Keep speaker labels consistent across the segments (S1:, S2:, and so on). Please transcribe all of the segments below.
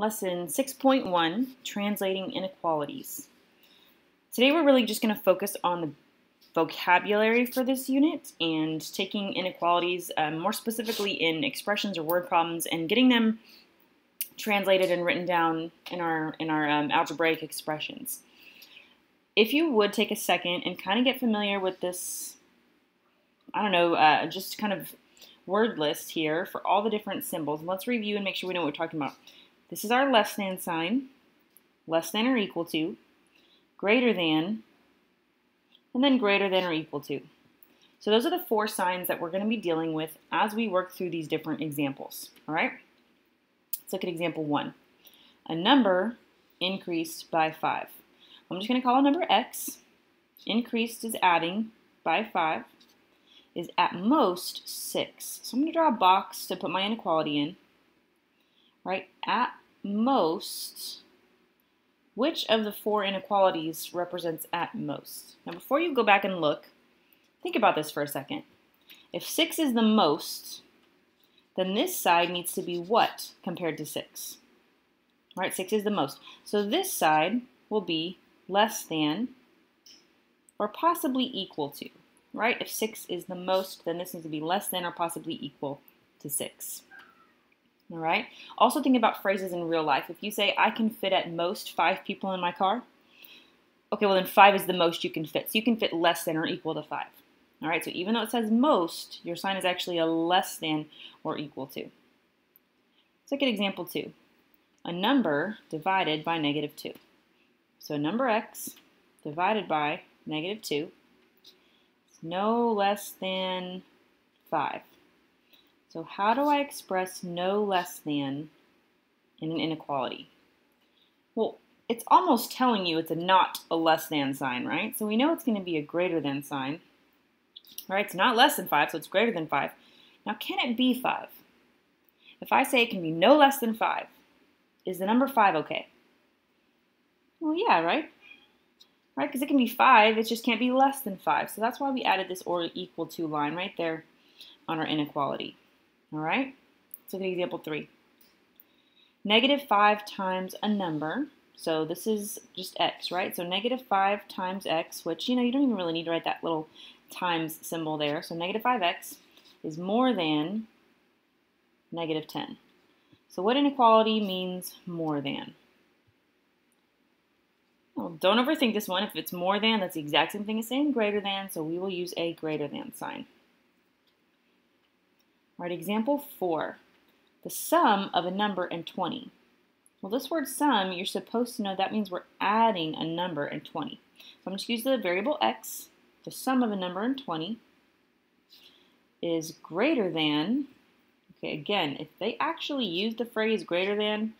S1: Lesson 6.1, Translating Inequalities. Today we're really just going to focus on the vocabulary for this unit and taking inequalities more specifically in expressions or word problems and getting them translated and written down in our algebraic expressions. If you would take a second and kind of get familiar with this, just kind of word list here for all the different symbols. Let's review and make sure we know what we're talking about. This is our less than sign, less than or equal to, greater than, and then greater than or equal to. So those are the four signs that we're going to be dealing with as we work through these different examples. All right? Let's look at example 1. A number increased by 5. I'm just going to call a number x. Increased is adding by 5, is at most 6. So I'm going to draw a box to put my inequality in. Right? At most, which of the four inequalities represents at most? Now before you go back and look, think about this for a second. If 6 is the most, then this side needs to be what compared to 6? All right, 6 is the most. So this side will be less than or possibly equal to, right? If 6 is the most, then this needs to be less than or possibly equal to 6. All right. Also think about phrases in real life. If you say, I can fit at most 5 people in my car, okay, well then 5 is the most you can fit. So you can fit less than or equal to 5. All right, so even though it says most, your sign is actually a less than or equal to. Let's look at example 2. A number divided by negative 2. So a number x divided by negative 2 is no less than 5. So how do I express no less than in an inequality? Well, it's almost telling you it's not a less than sign, right? So we know it's going to be a greater than sign. All right, it's not less than 5, so it's greater than 5. Now, can it be 5? If I say it can be no less than 5, is the number 5 okay? Well, yeah, right? Right, because it can be 5, it just can't be less than 5. So that's why we added this or equal to line right there on our inequality. All right, let's look at example 3. Negative 5 times a number, so this is just x, right? So negative 5 times x, which, you don't even really need to write that little times symbol there. So negative 5x is more than negative 10. So what inequality means more than? Well, don't overthink this one. If it's more than, that's the exact same thing as saying greater than, so we will use a greater than sign. All right, example 4, the sum of a number and 20. Well, this word sum, you're supposed to know that means we're adding a number and 20. So I'm just going to use the variable x. The sum of a number and 20 is greater than, okay, again, if they actually use the phrase greater than,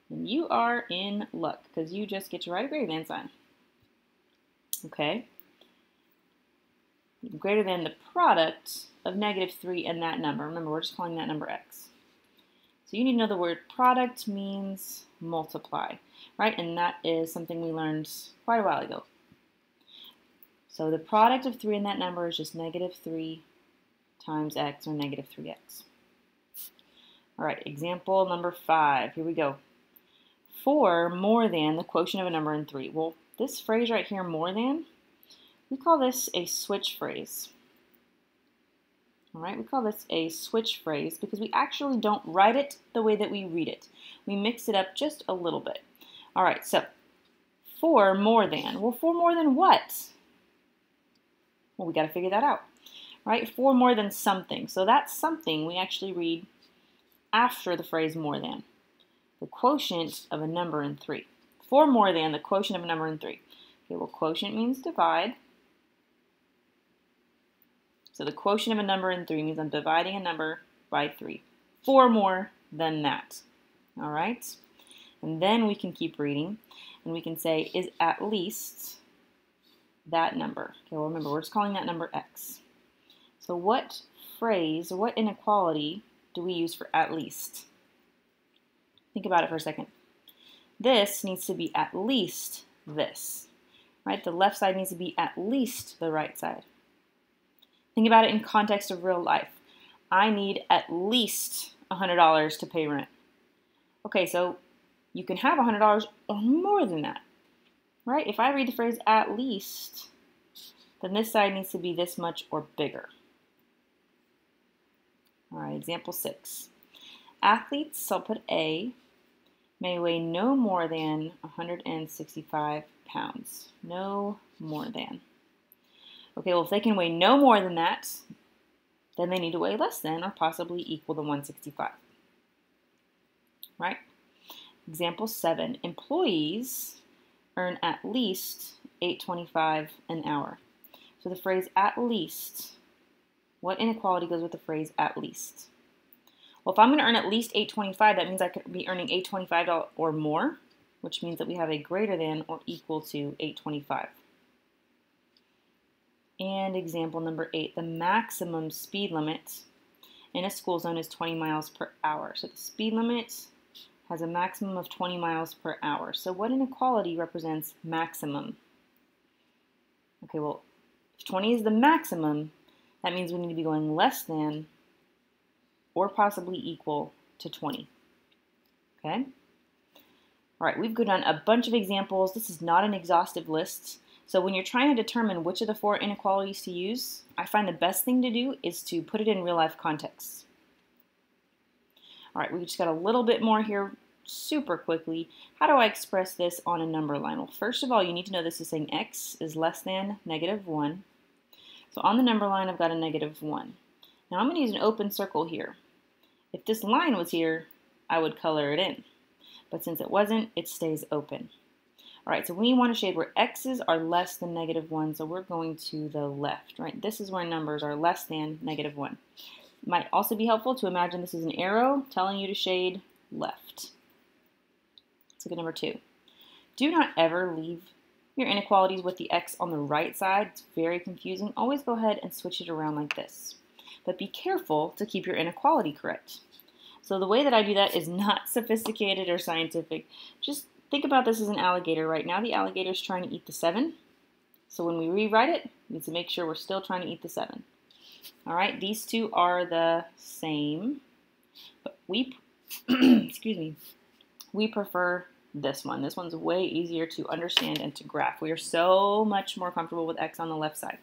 S1: then you are in luck because you just get to write a greater than sign. Okay? Greater than the product of negative 3 and that number. Remember, we're just calling that number x. So you need to know the word product means multiply, right? And that is something we learned quite a while ago. So the product of 3 and that number is just negative 3 times x, or negative 3x. All right, example number 5. Here we go. 4 more than the quotient of a number and 3. Well, this phrase right here, more than, we call this a switch phrase. All right, we call this a switch phrase because we actually don't write it the way that we read it. We mix it up just a little bit. All right, so 4 more than. Well, 4 more than what? Well, we got to figure that out, right? 4 more than something. So that something we actually read after the phrase more than. The quotient of a number and 3. 4 more than the quotient of a number and 3. Okay, well, quotient means divide. So the quotient of a number in 3 means I'm dividing a number by 3. 4 more than that. All right? And then we can keep reading, and we can say is at least that number. Okay, well, remember, we're just calling that number x. So what phrase, or what inequality do we use for at least? Think about it for a second. This needs to be at least this, right? The left side needs to be at least the right side. Think about it in context of real life. I need at least $100 to pay rent. Okay, so you can have $100 or more than that, right? If I read the phrase at least, then this side needs to be this much or bigger. All right, example 6. Athletes, so I'll put A, may weigh no more than 165 pounds. No more than. Okay, well, if they can weigh no more than that, then they need to weigh less than or possibly equal to 165. Right? Example 7. Employees earn at least $8.25 an hour. So the phrase at least, what inequality goes with the phrase at least? Well, if I'm going to earn at least $8.25, that means I could be earning $8.25 or more, which means that we have a greater than or equal to $8.25. And example number 8, the maximum speed limit in a school zone is 20 miles per hour. So the speed limit has a maximum of 20 miles per hour. So what inequality represents maximum? Okay, well, if 20 is the maximum, that means we need to be going less than or possibly equal to 20. Okay? All right, we've done a bunch of examples. This is not an exhaustive list. So when you're trying to determine which of the 4 inequalities to use, I find the best thing to do is to put it in real life context. All right, we just got a little bit more here super quickly. How do I express this on a number line? Well, first of all, you need to know this is saying x is less than -1. So on the number line, I've got a -1. Now I'm going to use an open circle here. If this line was here, I would color it in. But since it wasn't, it stays open. All right, so we want to shade where x's are less than -1, so we're going to the left, right? This is where numbers are less than -1. It might also be helpful to imagine this is an arrow telling you to shade left. Let's look at number 2. Do not ever leave your inequalities with the x on the right side. It's very confusing. Always go ahead and switch it around like this. But be careful to keep your inequality correct. So the way that I do that is not sophisticated or scientific. Just think about this as an alligator right now. The alligator is trying to eat the 7. So when we rewrite it, we need to make sure we're still trying to eat the 7. All right, these two are the same, but we, excuse me, we prefer this one. This one's way easier to understand and to graph. We are so much more comfortable with x on the left side.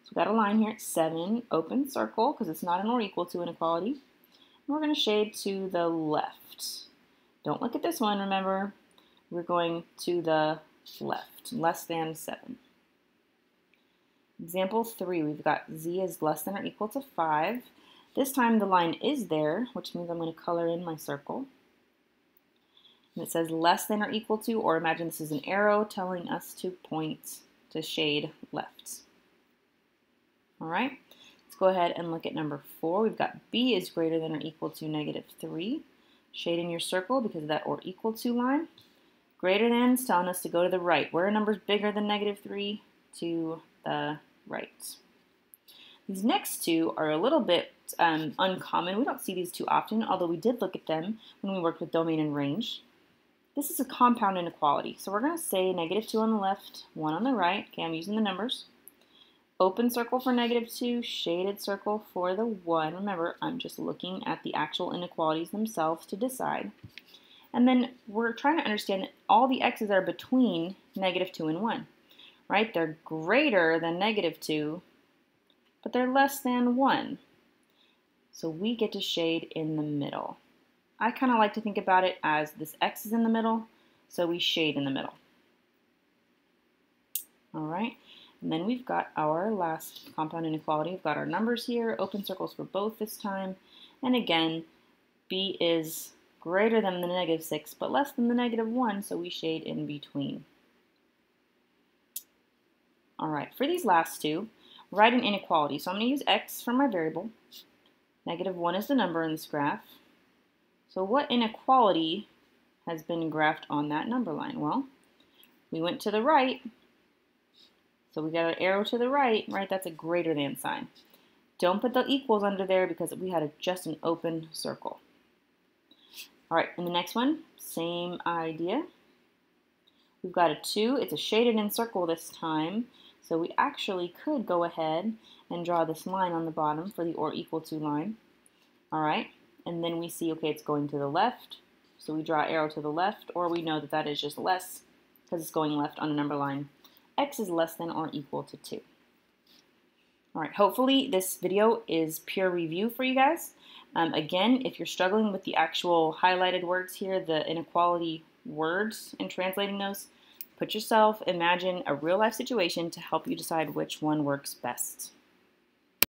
S1: So we've got a line here at 7, open circle, because it's not an or equal to inequality. And we're going to shade to the left. Don't look at this one, remember. We're going to the left, less than 7. Example 3, we've got z is less than or equal to 5. This time the line is there, which means I'm going to color in my circle. And it says less than or equal to, or imagine this is an arrow telling us to point to shade left. All right, let's go ahead and look at number 4. We've got b is greater than or equal to -3. Shade in your circle because of that or equal to line. Greater than is telling us to go to the right. Where are numbers bigger than -3? To the right. These next two are a little bit uncommon. We don't see these too often, although we did look at them when we worked with domain and range. This is a compound inequality. So we're going to say -2 on the left, 1 on the right. Okay, I'm using the numbers. Open circle for -2, shaded circle for the 1. Remember, I'm just looking at the actual inequalities themselves to decide. And then we're trying to understand that all the x's are between -2 and 1. Right? They're greater than -2, but they're less than 1. So we get to shade in the middle. I kind of like to think about it as this x is in the middle, so we shade in the middle. All right, and then we've got our last compound inequality. We've got our numbers here, open circles for both this time. And again, b is greater than the -6, but less than the -1, so we shade in between. All right, for these last two, write an inequality. So I'm going to use x for my variable. -1 is the number in this graph. So what inequality has been graphed on that number line? Well, we went to the right, so we got an arrow to the right, right? That's a greater than sign. Don't put the equals under there because we had just an open circle. All right, in the next one, same idea. We've got a 2. It's a shaded in circle this time. So we actually could go ahead and draw this line on the bottom for the or equal to line. All right, and then we see, okay, it's going to the left. So we draw arrow to the left, or we know that that is just less because it's going left on a number line. X is less than or equal to 2. All right, hopefully this video is pure review for you guys. Again, if you're struggling with the actual highlighted words here, the inequality words and translating those, imagine a real life situation to help you decide which one works best.